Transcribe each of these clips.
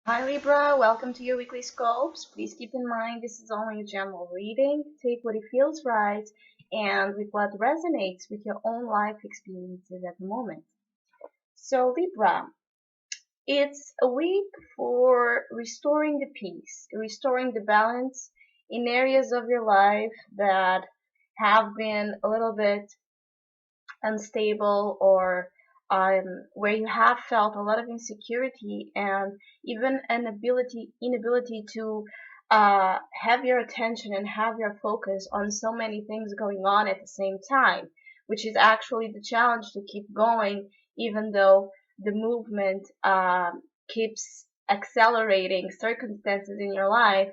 Hi Libra, welcome to your weekly scopes. Please keep in mind this is only a general reading. Take what it feels right and with what resonates with your own life experiences at the moment. So Libra, it's a week for restoring the peace, restoring the balance in areas of your life that have been a little bit unstable or where you have felt a lot of insecurity and even an inability to have your attention and have your focus on so many things going on at the same time, which is actually the challenge to keep going even though the movement keeps accelerating circumstances in your life,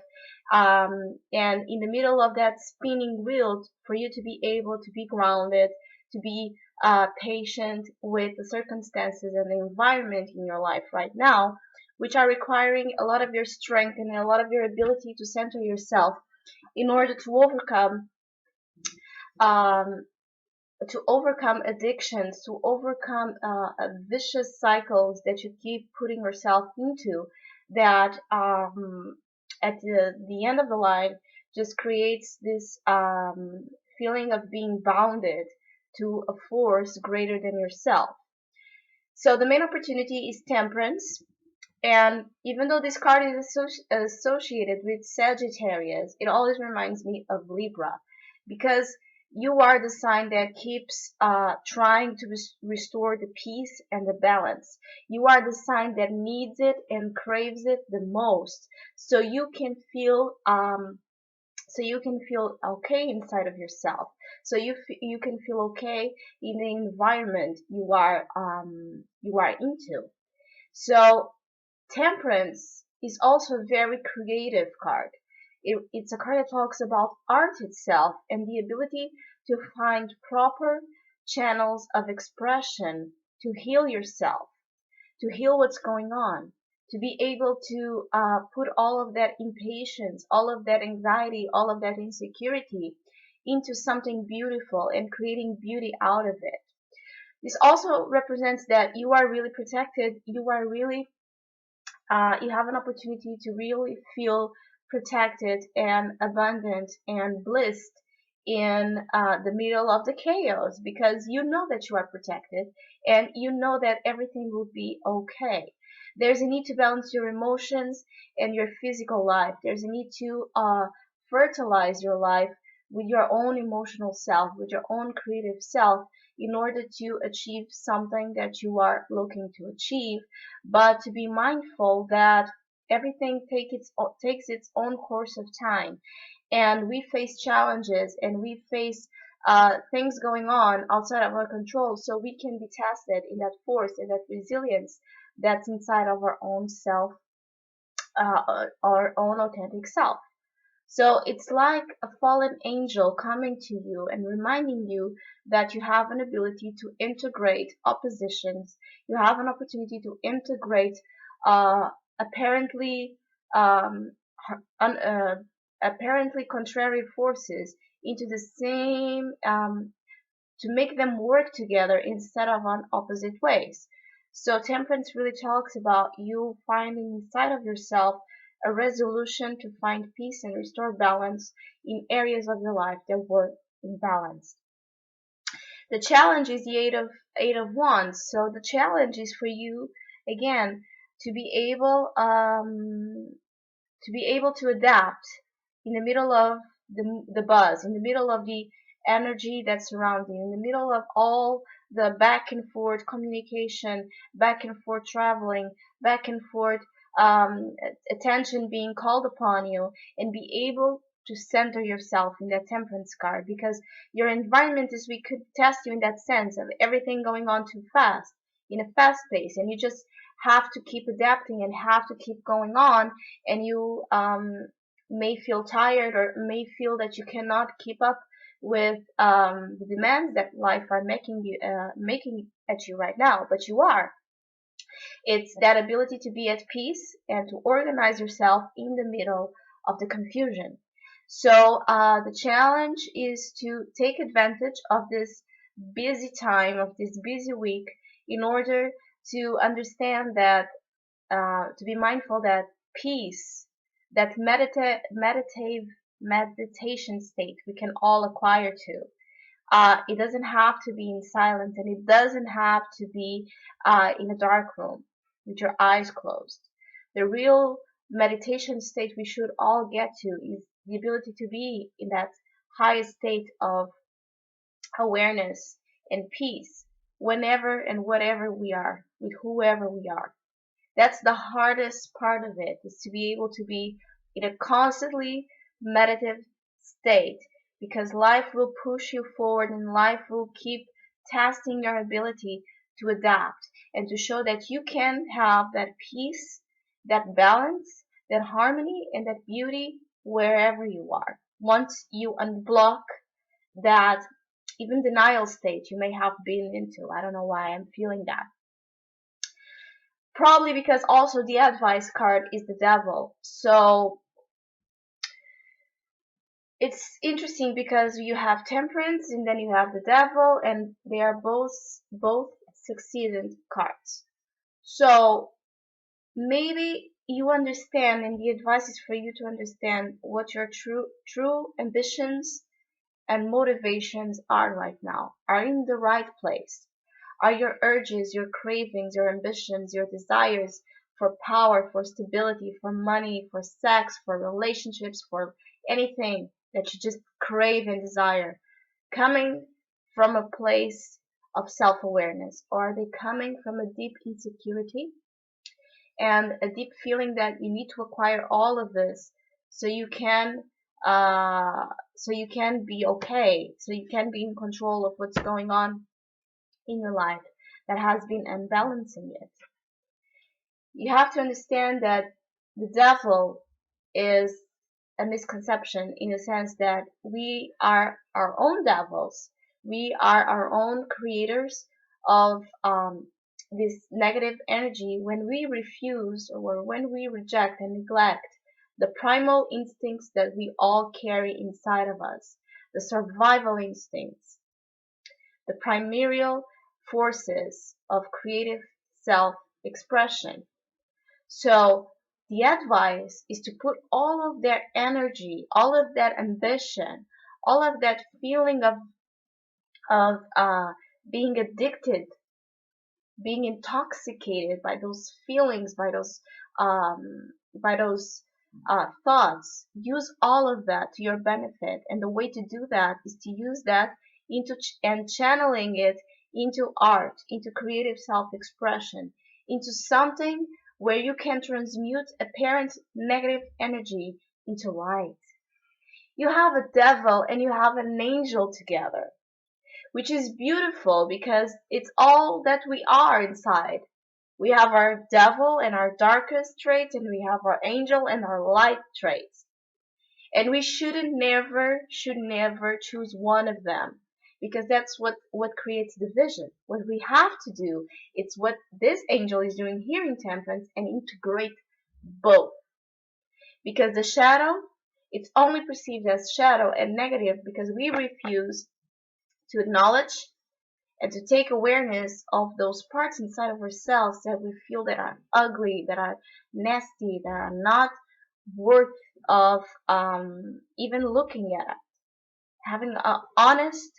and in the middle of that spinning wheel for you to be able to be grounded, to be patient with the circumstances and the environment in your life right now, which are requiring a lot of your strength and a lot of your ability to center yourself in order um, to overcome addictions, to overcome vicious cycles that you keep putting yourself into, that at the end of the line just creates this feeling of being bounded to a force greater than yourself. So the main opportunity is temperance. And even though this card is associated with Sagittarius, it always reminds me of Libra, because you are the sign that keeps trying to restore the peace and the balance. You are the sign that needs it and craves it the most, so you can feel okay inside of yourself. So you can feel okay in the environment you are into. So Temperance is also a very creative card. It's a card that talks about art itself and the ability to find proper channels of expression to heal yourself, to heal what's going on, to be able to put all of that impatience, all of that anxiety, all of that insecurity into something beautiful and creating beauty out of it. This also represents that you are really protected, you have an opportunity to really feel protected and abundant and blissed in the middle of the chaos, because you know that you are protected and you know that everything will be okay. There's a need to balance your emotions and your physical life. There's a need to fertilize your life with your own emotional self, with your own creative self, in order to achieve something that you are looking to achieve, but to be mindful that everything takes its own course of time, and we face challenges and we face things going on outside of our control, so we can be tested in that force and that resilience that's inside of our own self, our own authentic self. So it's like a fallen angel coming to you and reminding you that you have an ability to integrate oppositions. You have an opportunity to integrate uh, apparently um, un, apparently contrary forces into the same, to make them work together instead of on opposite ways. So temperance really talks about you finding inside of yourself a resolution to find peace and restore balance in areas of your life that were imbalanced. The challenge is the eight of wands. So the challenge is for you again to be able to adapt in the middle of the buzz, in the middle of the energy that's surrounding you, in the middle of all the back and forth communication, back and forth traveling, back and forth attention being called upon you, and be able to center yourself in that temperance card, because your environment is, we could test you in that sense of everything going on too fast, in a fast pace, and you just have to keep adapting and have to keep going on, and you may feel tired or may feel that you cannot keep up with the demands that life are making at you right now, but you are. It's that ability to be at peace and to organize yourself in the middle of the confusion. So the challenge is to take advantage of this busy time, of this busy week, in order to understand that to be mindful that peace, that meditation state we can all acquire to. It doesn't have to be in silence, and it doesn't have to be in a dark room with your eyes closed. The real meditation state we should all get to is the ability to be in that highest state of awareness and peace whenever and whatever we are, with whoever we are. That's the hardest part of it, is to be able to be in a constantly meditative state, because life will push you forward and life will keep testing your ability to adapt and to show that you can have that peace, that balance, that harmony, and that beauty wherever you are. Once you unblock that even denial state you may have been into. I don't know why I'm feeling that. Probably because also the advice card is the devil. So it's interesting because you have temperance and then you have the devil, and they are both succeedent cards. So maybe you understand, and the advice is for you to understand what your true ambitions and motivations are right now, are in the right place. Are your urges, your cravings, your ambitions, your desires for power, for stability, for money, for sex, for relationships, for anything that you just crave and desire, coming from a place of self-awareness? Or are they coming from a deep insecurity and a deep feeling that you need to acquire all of this so you can uh, be okay, so you can be in control of what's going on in your life that has been unbalancing it? You have to understand that the devil is a misconception, in the sense that we are our own devils. We are our own creators of this negative energy when we refuse, or when we reject and neglect the primal instincts that we all carry inside of us, the survival instincts, the primordial forces of creative self-expression. So the advice is to put all of that energy, all of that ambition, all of that feeling of being addicted, being intoxicated by those feelings, by those thoughts. Use all of that to your benefit, and the way to do that is to use that into and channeling it into art, into creative self-expression, into something where you can transmute apparent negative energy into light. You have a devil and you have an angel together, which is beautiful because it's all that we are inside. We have our devil and our darkest traits, and we have our angel and our light traits. And we should never choose one of them, because that's what creates division. What we have to do, it's what this angel is doing here in Temperance, and integrate both. Because the shadow, it's only perceived as shadow and negative because we refuse to acknowledge and to take awareness of those parts inside of ourselves that we feel that are ugly, that are nasty, that are not worth of even looking at. Having an honest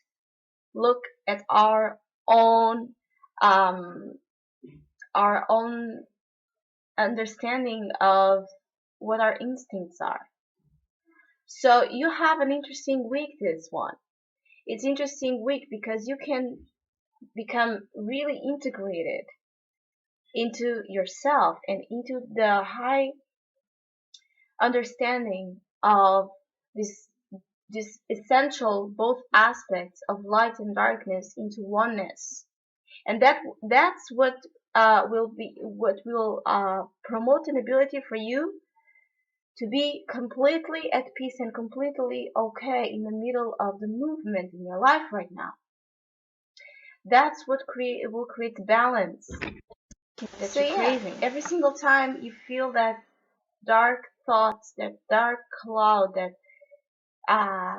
look at um, our own understanding of what our instincts are. So you have an interesting week, this one. It's interesting week because you can become really integrated into yourself and into the high understanding of this this essential both aspects of light and darkness into oneness. And that's what will promote an ability for you to be completely at peace and completely okay in the middle of the movement in your life right now. That's what will create balance that so you're craving. Every single time you feel that dark thoughts, that dark cloud, uh,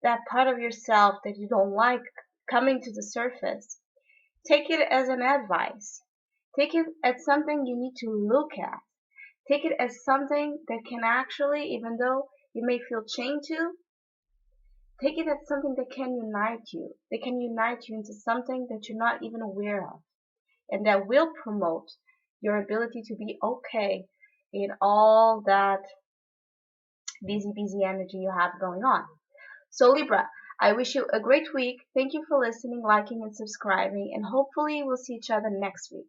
that part of yourself that you don't like coming to the surface, take it as an advice. Take it as something you need to look at. Take it as something that can actually, even though you may feel chained to, take it as something that can unite you. They can unite you into something that you're not even aware of, and that will promote your ability to be okay in all that busy energy you have going on. So Libra, I wish you a great week. Thank you for listening, liking, and subscribing, and hopefully we'll see each other next week.